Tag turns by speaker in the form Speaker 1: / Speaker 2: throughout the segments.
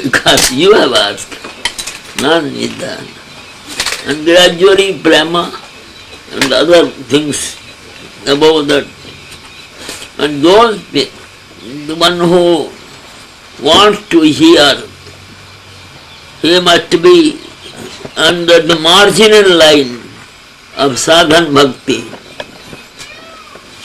Speaker 1: because you have asked. None is done. And gradually prema and other things above that. And those, the one who wants to hear, he must be under the marginal line of sadhan bhakti.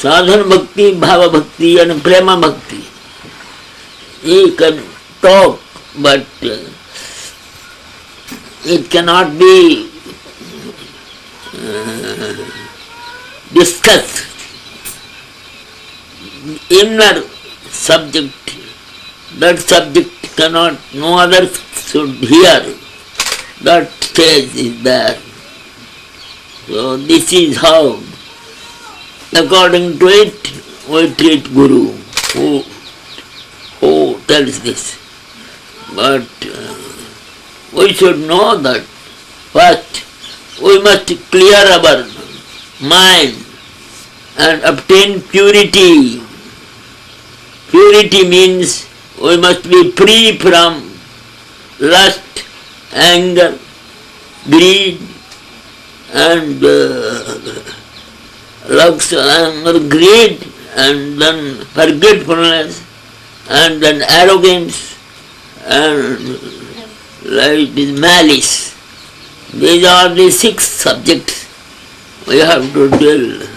Speaker 1: Sadhan bhakti, bhava bhakti and prema bhakti. He can talk, but it cannot be discussed. Inner subject, that subject cannot, no other should hear. That stage is there. So this is how, according to it, we treat Guru who tells this. But we should know that first we must clear our mind and obtain purity. Purity means we must be free from lust, anger, greed, and lust, anger, greed, and then forgetfulness, and then arrogance, and like this malice. These are the 6 subjects we have to deal.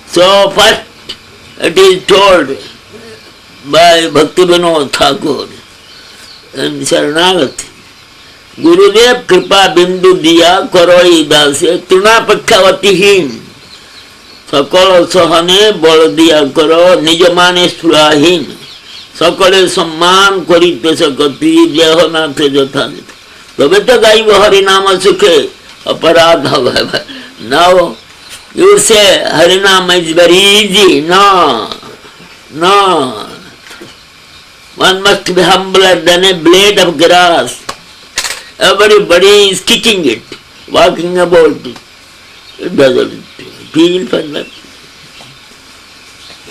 Speaker 1: So first it is told by Bhaktivinoda Thakur in Sharanagati. Gurudev kripa bindu diya karoi dase tuna pakhavatihin sakala sahane bol diya karo nijamane surahin sakale सम्मान करिते सकती देहनाथ यथानित तबे तो गाइब हरिनाम सुखे अपराध है. Now you say Harinam is very easy. No. One must be humbler than a blade of grass. Everybody is kicking it, walking about it. It doesn't feel for that.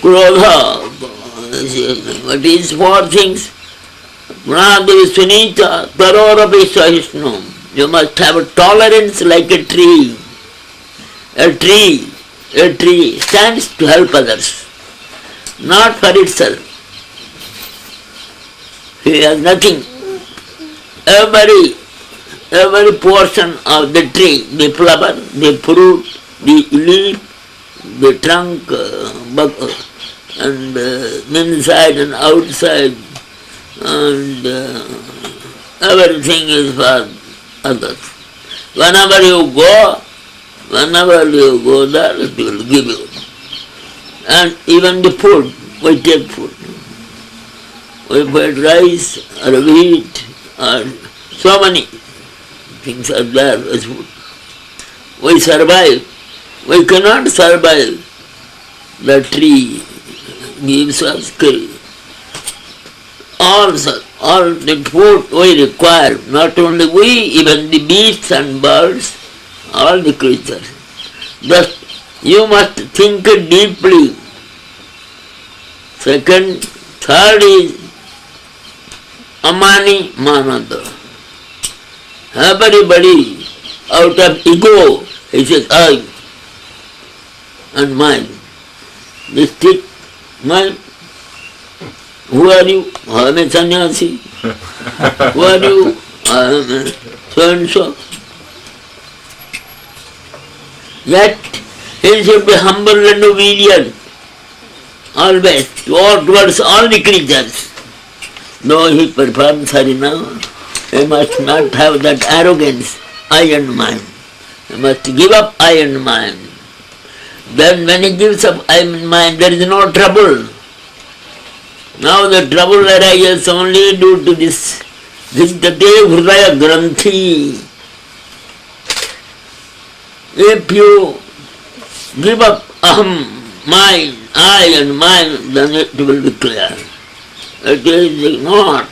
Speaker 1: Krodha, what is 4 things? Pranadi Sunita, Tarorapi Sahishnum. You must have a tolerance like a tree. A tree stands to help others, not for itself. He has nothing. Every portion of the tree, the flower, the fruit, the leaf, the trunk, and inside and outside, and everything is for others. Whenever you go there, it will give you. And even the food, we take food. We put rice or wheat or so many things are there as food. We survive. We cannot survive. The tree gives us all the food we require. Not only we, even the beasts and birds, all the creatures. Just you must think deeply. Second, third is Amani Manada. Everybody out of ego, he says I and mine. This stick, mine. Who are you? I am a sannyasi. Who are you? I am a so and so. Yet he should be humble and obedient always towards all the creatures. Though he performs Harinam, he must not have that arrogance, I and mine. He must give up I and mine. Then when he gives up I and mine, there is no trouble. Now the trouble arises only due to this Vidyate Hridaya Granthi. If you give up aham, mine, I and mine, then it will be clear. It is not.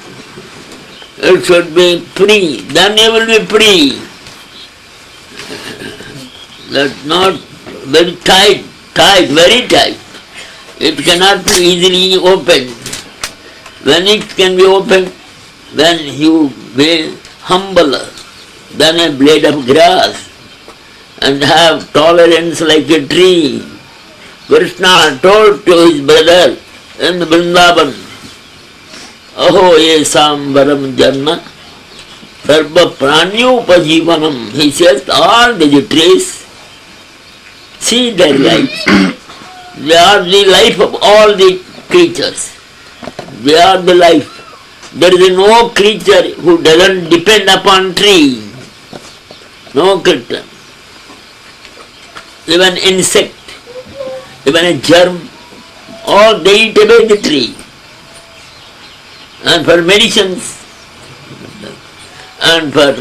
Speaker 1: It should be free. Then you will be free. That's not very tight, very tight. It cannot be easily opened. When it can be opened, when you be humbler than a blade of grass and have tolerance like a tree. Krishna told to his brother in Vrindavan, Aho ye sambaram janma sarva pranyupajivanam. He says all the trees, see their life. They are the life of all the creatures. They are the life. There is no creature who doesn't depend upon tree. No creature. Even insect, even a germ, all they eat away the tree. And for medicines, and for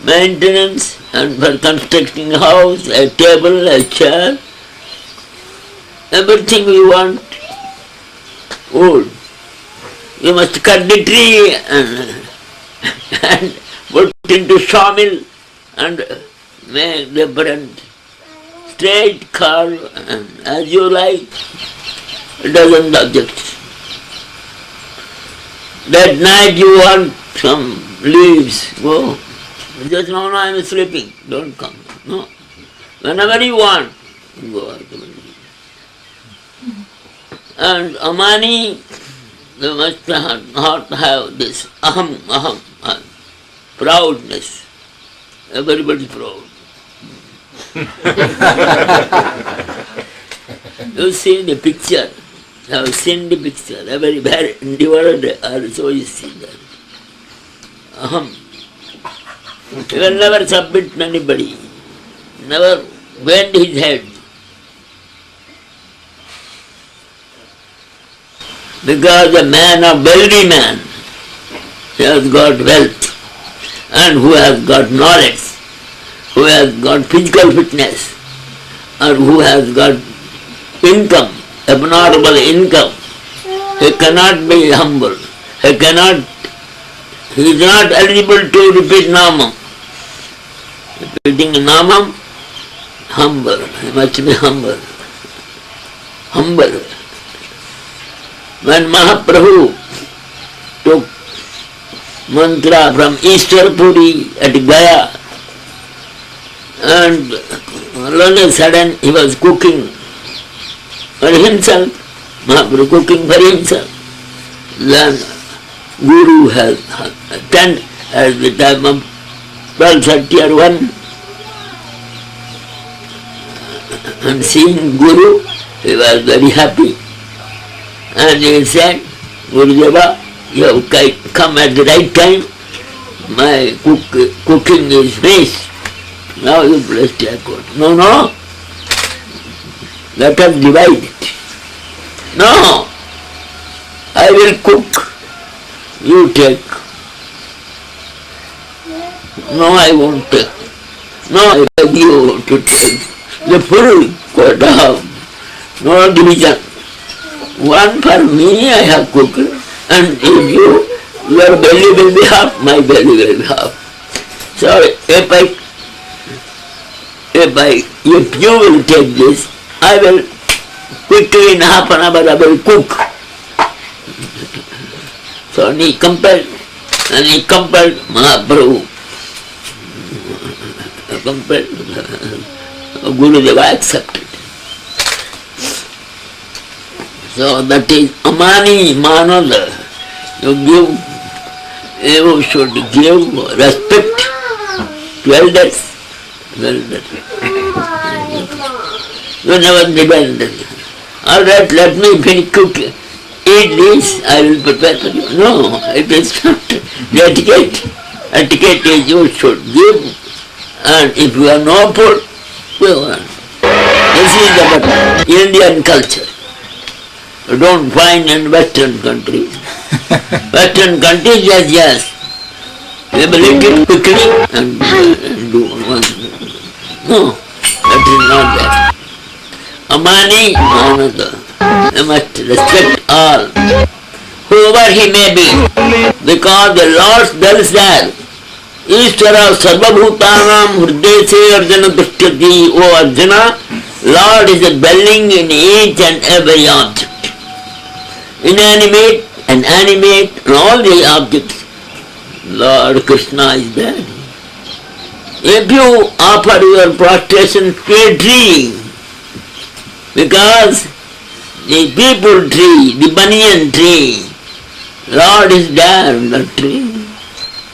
Speaker 1: maintenance, and for constructing a house, a table, a chair, everything we want, wood. You must cut the tree and put into sawmill and make different straight curve and as you like, doesn't object. That night you want some leaves, go. Just now I am sleeping, don't come. No. Whenever you want, go out. And Amani, you must not have this aham, proudness. Everybody is proud. You see the picture, you have seen the picture, every devoured also you see that. Aham. He will never submit to anybody, never bend his head. Because a man, a wealthy man, he has got wealth and who has got knowledge, who has got physical fitness, or who has got income, abnormal income, he cannot be humble. He is not eligible to repeat Namam. Repeating Namam, humble. He must be humble. Humble. When Mahaprabhu took mantra from Ishwarpuri at Gaya, and all of a sudden he was cooking for himself, Mahaprabhu cooking for himself. Then Guru has attended at the time of 12:30 or 1, and seeing Guru, he was very happy. And he said, Gurudeva, you have come at the right time, my cooking is finished. Now you bless your God. No, let us divide it. No, I will cook, you take. No, I won't take. No, I beg you to take the full quota. No division. One for me I have cooked, and if your belly will be half, my belly will be half. So if you will take this, I will quickly in half an hour I will cook. So he compelled Mahaprabhu. Gurudeva accepted. So that is Amani Manada. You should give respect to elders. You never depend. Alright, let me finish cooking. Eat this, I will prepare for you. No, it is not etiquette. Etiquette is you should give, and if you are no food, you are. This is about Indian culture. You don't find in Western countries. Western countries, yes. They will eat it quickly and do one. No, that is not that. Amani Manada. You must respect all, whoever he may be, because the Lord tells that Ishvara Sarvabhutanam Hridese Arjuna Tishtati. O Arjuna, Lord is dwelling in each and every object. Inanimate and animate and all the objects. Lord Krishna is there. If you offer your prostration to a tree, because the people tree, the banyan tree, Lord is there in the tree.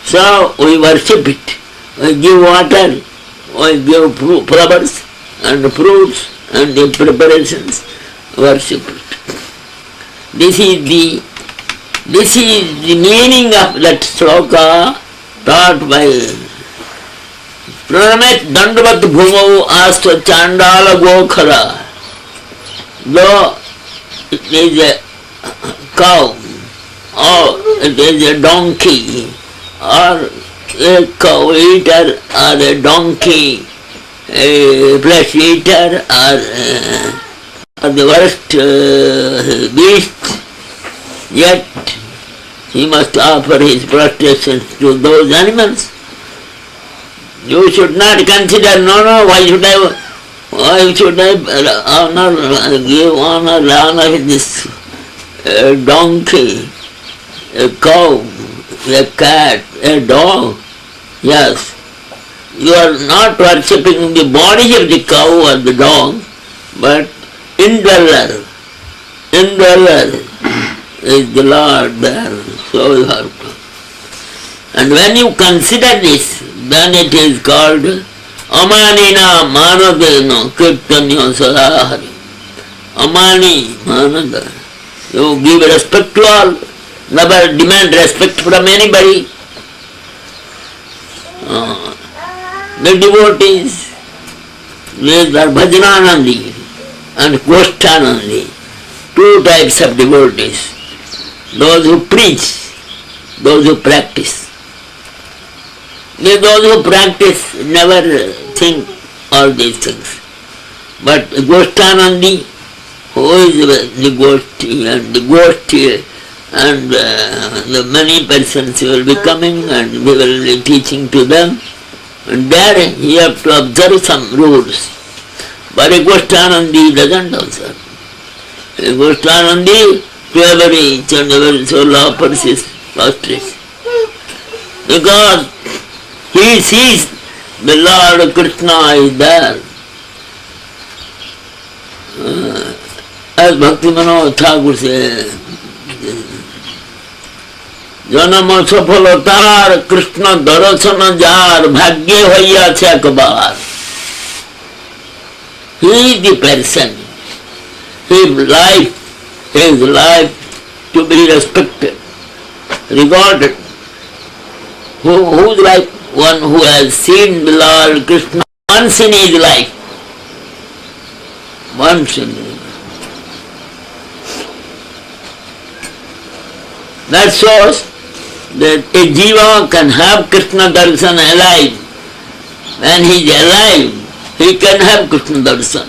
Speaker 1: So we worship it. We give water, we give flowers and fruits and the preparations, worship it. This is the meaning of that sloka taught by Pranamet Dandavat Bhumau Asta Chandala Gokhara. Though it is a cow, or it is a donkey, or a cow eater, or a donkey, a flesh eater, or the worst beast, yet he must offer his prostration to those animals. You should not consider, no, why should I give honor with this donkey, a cow, a cat, a dog? Yes, you are not worshipping the body of the cow or the dog, but indweller is the Lord there. So you have to. And when you consider this, then it is called Amanina Manadena Kirtanya Sadahari. Amani Manada. You give respect to all, never demand respect from anybody. The devotees, these are Bhajananandi and Goshthanandi, two types of devotees. Those who preach, those who practice. Those who practice never think all these things. But Goshthanandi, who is the Goshti and the many persons will be coming and we will be teaching to them, and there you have to observe some rules. But a Goshthanandi doesn't observe. A Goshthanandi to each and every soul offers his prostration. Because he sees the Lord Krishna is there. As Bhakti Manoj Thakur says, Janam safal tar Krishna darasana jar bhagye hoya chakbar. He is the person. His life to be respected, regarded. Whose life? One who has seen the Lord Krishna once in his life. Once in his life. That shows that a jiva can have Krishna darshan alive. When he is alive, he can have Krishna darshan.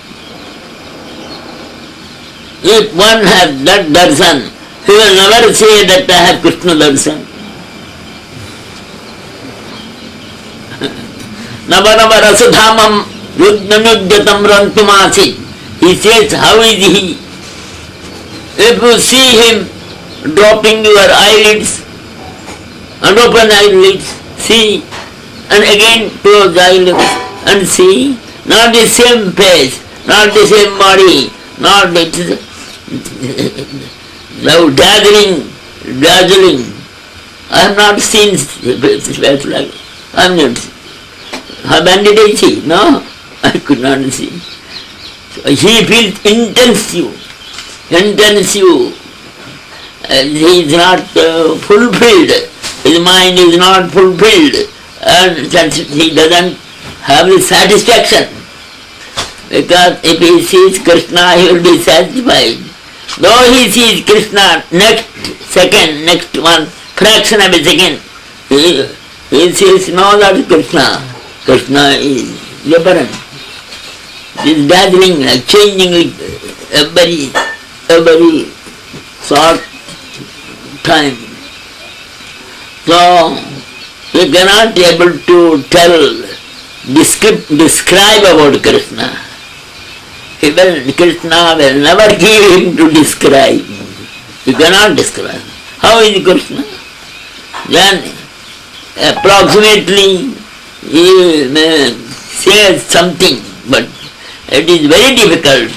Speaker 1: If one has that darshan, he will never say that I have Krishna darshan. Navarava rasadhamam yudnanudyatam rantumasi. He says, how is he? If you see him dropping your eyelids and open eyelids, see, and again close eyelids and see, not the same face, not the same body, not the dazzling. I have not seen faces like that. I have not seen. How bandit is he? No, I could not see. So he feels intensive. He is not fulfilled. His mind is not fulfilled. And he doesn't have the satisfaction. Because if he sees Krishna, he will be satisfied. Though he sees Krishna next one fraction of a second, he says, no, that is Krishna. Krishna is apparent. It is dazzling, changing every short time. So, you cannot be able to describe about Krishna. Krishna will never give him to describe. You cannot describe. How is Krishna? Then approximately he may say something, but it is very difficult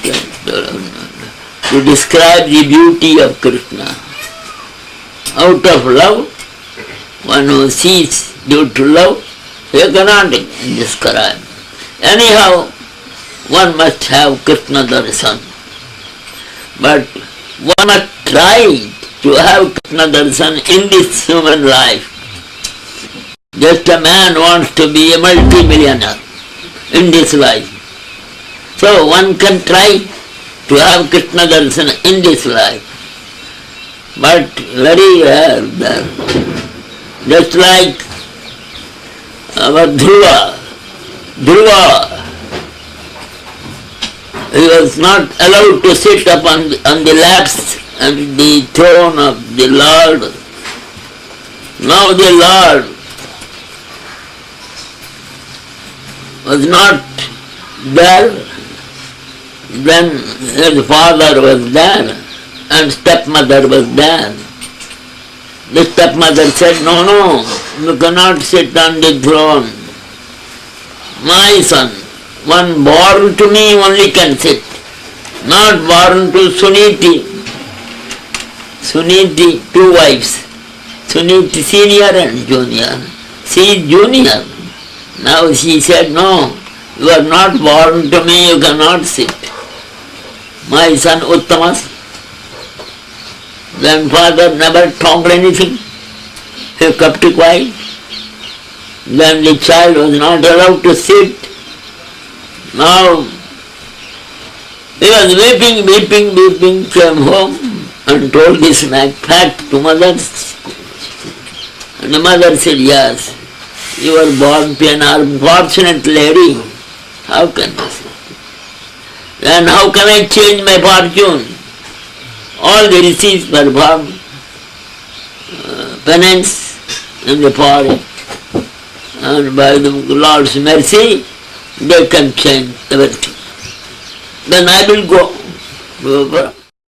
Speaker 1: to describe the beauty of Krishna. Out of love, one who sees due to love, you cannot describe. Anyhow, one must have Krishna darshan. But one must try to have Krishna darshan in this human life. Just a man wants to be a multi-millionaire in this life. So one can try to have Krishna darshan in this life. But very rare there. Just like our Dhruva. He was not allowed to sit upon on the laps and the throne of the Lord. Now the Lord was not there when his father was there and stepmother was there. The stepmother said, no, you cannot sit on the throne. My son, one born to me only can sit, not born to Suniti. Suniti, two wives, Suniti senior and junior. She is junior. Now she said, no, you are not born to me, you cannot sit. My son Uttamas, grandfather never talked anything. He kept quiet. Then the child was not allowed to sit. Now he was weeping, came home and told this fact to mother. And the mother said, yes, you were born to an unfortunate lady. How can this? Then how can I change my fortune? All the rishis perform penance in the forest, and by the Lord's mercy, they can change everything. Then I will go.